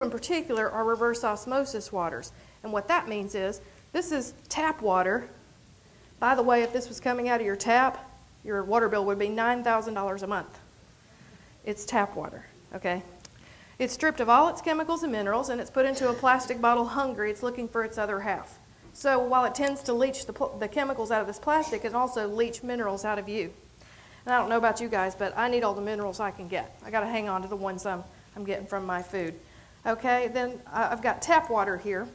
in particular are reverse osmosis waters. And what that means is, this is tap water. By the way, if this was coming out of your tap, your water bill would be $9,000 a month. It's tap water, okay? It's stripped of all its chemicals and minerals, and it's put into a plastic bottle hungry. It's looking for its other half. So while it tends to leach the chemicals out of this plastic, it can also leach minerals out of you. And I don't know about you guys, but I need all the minerals I can get. I got to hang on to the ones I'm getting from my food. Okay, then I've got tap water here.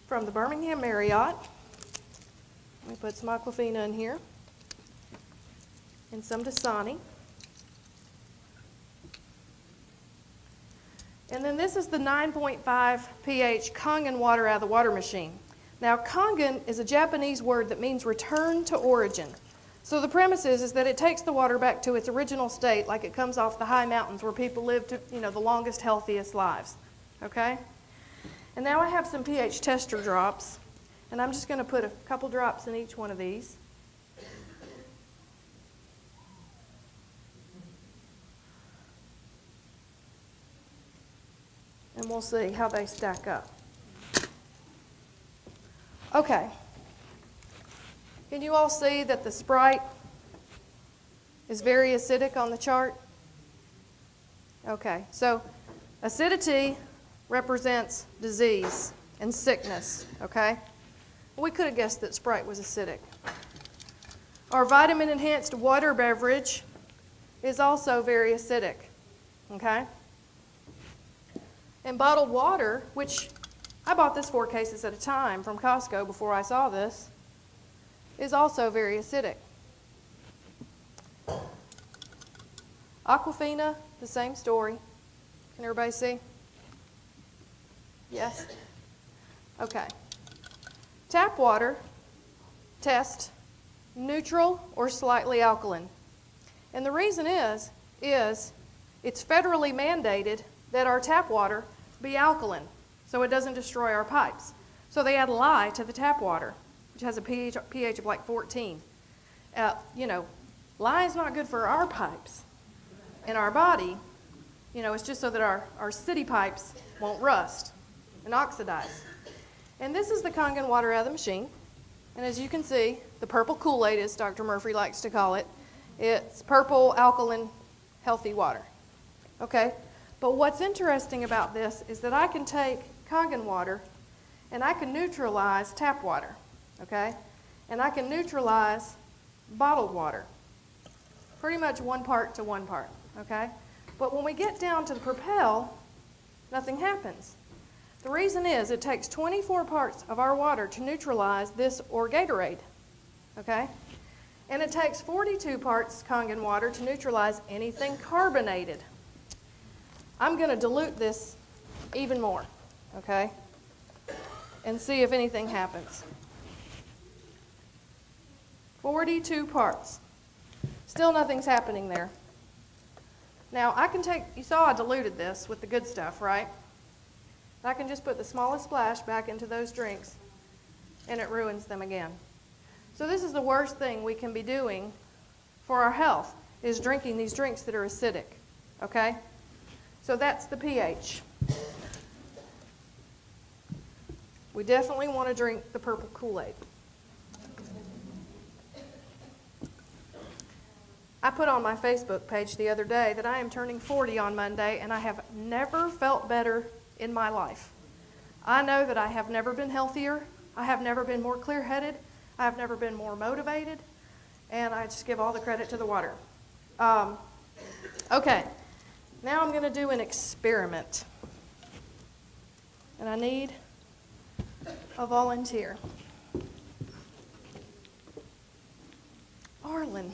From the Birmingham Marriott. Let me put some Aquafina in here. And some Dasani. And then this is the 9.5 pH Kangen water out of the water machine. Now, Kangen is a Japanese word that means return to origin. So the premise is that it takes the water back to its original state, like it comes off the high mountains where people live to, the longest, healthiest lives. Okay? And now I have some pH tester drops, and I'm just going to put a couple drops in each one of these. And we'll see how they stack up. Okay. Can you all see that the Sprite is very acidic on the chart? Okay, so acidity represents disease and sickness, okay? We could have guessed that Sprite was acidic. Our vitamin-enhanced water beverage is also very acidic, okay? And bottled water, which I bought this 4 cases at a time from Costco before I saw this, is also very acidic. Aquafina, the same story. Can everybody see? Yes? Okay. Tap water, test, neutral or slightly alkaline. And the reason is it's federally mandated that our tap water be alkaline so it doesn't destroy our pipes. So they add lye to the tap water, which has a pH of like 14. Lye is not good for our pipes in our body. It's just so that our city pipes won't rust and oxidize. And this is the Kangen water out of the machine. And as you can see, the purple Kool-Aid, as Dr. Murphy likes to call it, it's purple, alkaline, healthy water. Okay? But what's interesting about this is that I can take Kangen water and I can neutralize tap water. Okay? And I can neutralize bottled water. Pretty much 1 part to 1 part. Okay? But when we get down to the Propel, nothing happens. The reason is it takes 24 parts of our water to neutralize this or Gatorade. Okay? And it takes 42 parts Kangen water to neutralize anything carbonated. I'm going to dilute this even more, okay? And see if anything happens. 42 parts. Still nothing's happening there. Now I can take, you saw I diluted this with the good stuff, right? I can just put the smallest splash back into those drinks and it ruins them again. So this is the worst thing we can be doing for our health, is drinking these drinks that are acidic, okay? So that's the pH. We definitely want to drink the purple Kool-Aid. I put on my Facebook page the other day that I am turning 40 on Monday, and I have never felt better in my life. I know that I have never been healthier. I have never been more clear-headed. I have never been more motivated. And I just give all the credit to the water. Okay. Now I'm going to do an experiment. And I need a volunteer. Arlen,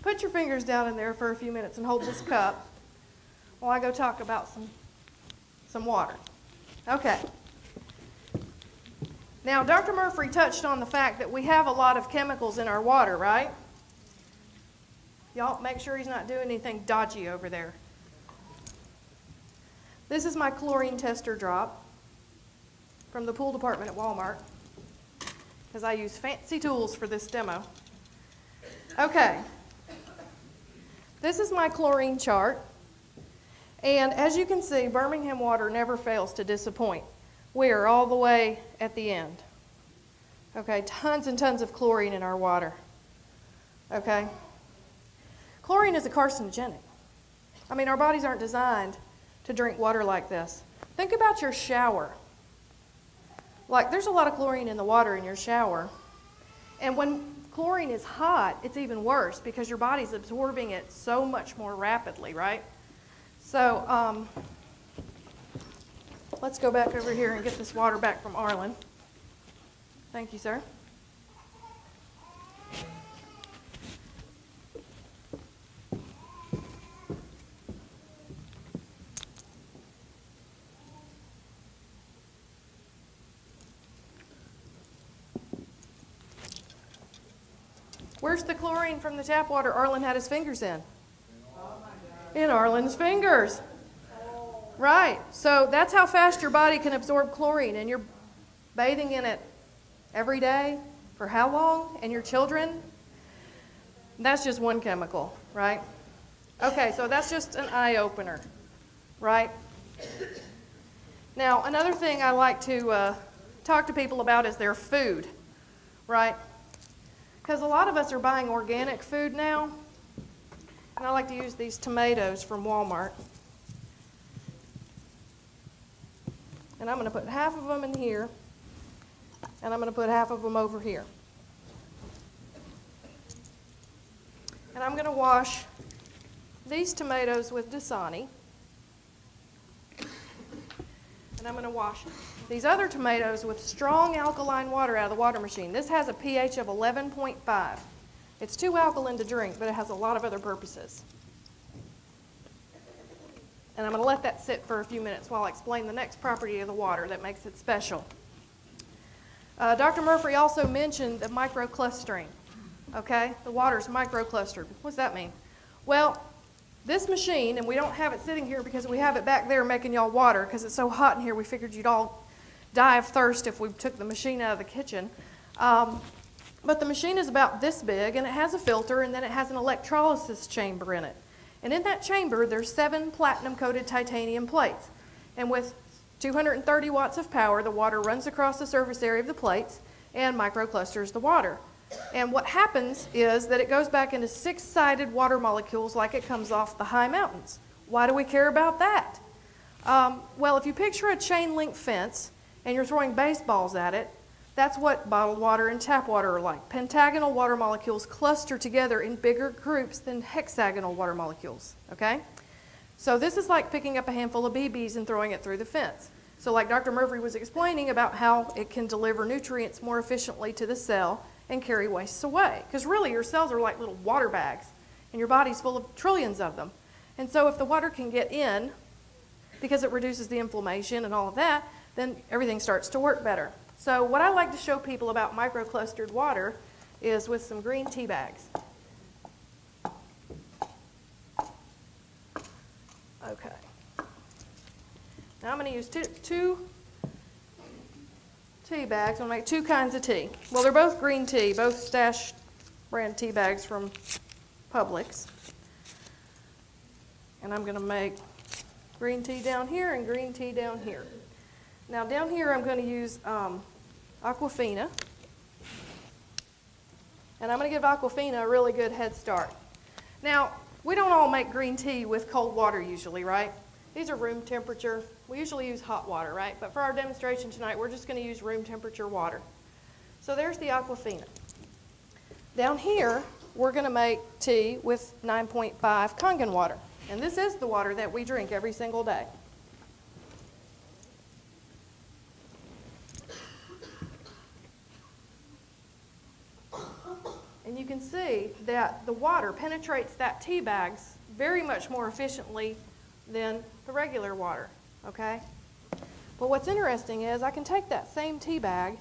put your fingers down in there for a few minutes and hold this cup while I go talk about some water. Okay. Now, Dr. Murphy touched on the fact that we have a lot of chemicals in our water, right? Y'all make sure he's not doing anything dodgy over there. This is my chlorine tester drop from the pool department at Walmart, because I use fancy tools for this demo. Okay. This is my chlorine chart. And as you can see, Birmingham Water never fails to disappoint. We are all the way at the end. Okay, tons and tons of chlorine in our water. Okay? Chlorine is a carcinogenic. I mean, our bodies aren't designed to drink water like this. Think about your shower. Like, there's a lot of chlorine in the water in your shower. And when chlorine is hot, it's even worse because your body's absorbing it so much more rapidly, right? So, let's go back over here and get this water back from Arlen. Thank you, sir. Where's the chlorine from the tap water Arlen had his fingers in? In Arlen's fingers. Right. So that's how fast your body can absorb chlorine, and you're bathing in it every day for how long? And your children? That's just one chemical, right? Okay, so that's just an eye-opener, right? Now, another thing I like to talk to people about is their food, right? Because a lot of us are buying organic food now, and I like to use these tomatoes from Walmart. And I'm going to put half of them in here, and I'm going to put half of them over here. And I'm going to wash these tomatoes with Dasani. And I'm going to wash these other tomatoes with strong alkaline water out of the water machine. This has a pH of 11.5. It's too alkaline to drink, but it has a lot of other purposes. And I'm going to let that sit for a few minutes while I explain the next property of the water that makes it special. Dr. Murphy also mentioned the microclustering. Okay, the water's microclustered. What does that mean? Well, this machine, and we don't have it sitting here because we have it back there making y'all water because it's so hot in here we figured you'd all die of thirst if we took the machine out of the kitchen. But the machine is about this big, and it has a filter, and then it has an electrolysis chamber in it. And in that chamber, there's 7 platinum-coated titanium plates. And with 230 watts of power, the water runs across the surface area of the plates and microclusters the water. And what happens is that it goes back into 6-sided water molecules like it comes off the high mountains. Why do we care about that? Well, if you picture a chain-link fence and you're throwing baseballs at it, that's what bottled water and tap water are like. Pentagonal water molecules cluster together in bigger groups than hexagonal water molecules, okay? So this is like picking up a handful of BBs and throwing it through the fence. So like Dr. Murphy was explaining about how it can deliver nutrients more efficiently to the cell and carry wastes away. Because really your cells are like little water bags and your body's full of trillions of them. And so if the water can get in, because it reduces the inflammation and all of that, then everything starts to work better. So what I like to show people about microclustered water is with some green tea bags. Okay. Now I'm going to use two tea bags. I'm going to make 2 kinds of tea. Well, they're both green tea, both Stash brand tea bags from Publix. And I'm going to make green tea down here and green tea down here. Now down here I'm going to use Aquafina. And I'm going to give Aquafina a really good head start. Now, we don't all make green tea with cold water usually, right? These are room temperature. We usually use hot water, right? But for our demonstration tonight, we're just going to use room temperature water. So there's the Aquafina. Down here, we're going to make tea with 9.5 Kangen water. And this is the water that we drink every single day. And you can see that the water penetrates that tea bags very much more efficiently than the regular water, okay? But what's interesting is I can take that same tea bag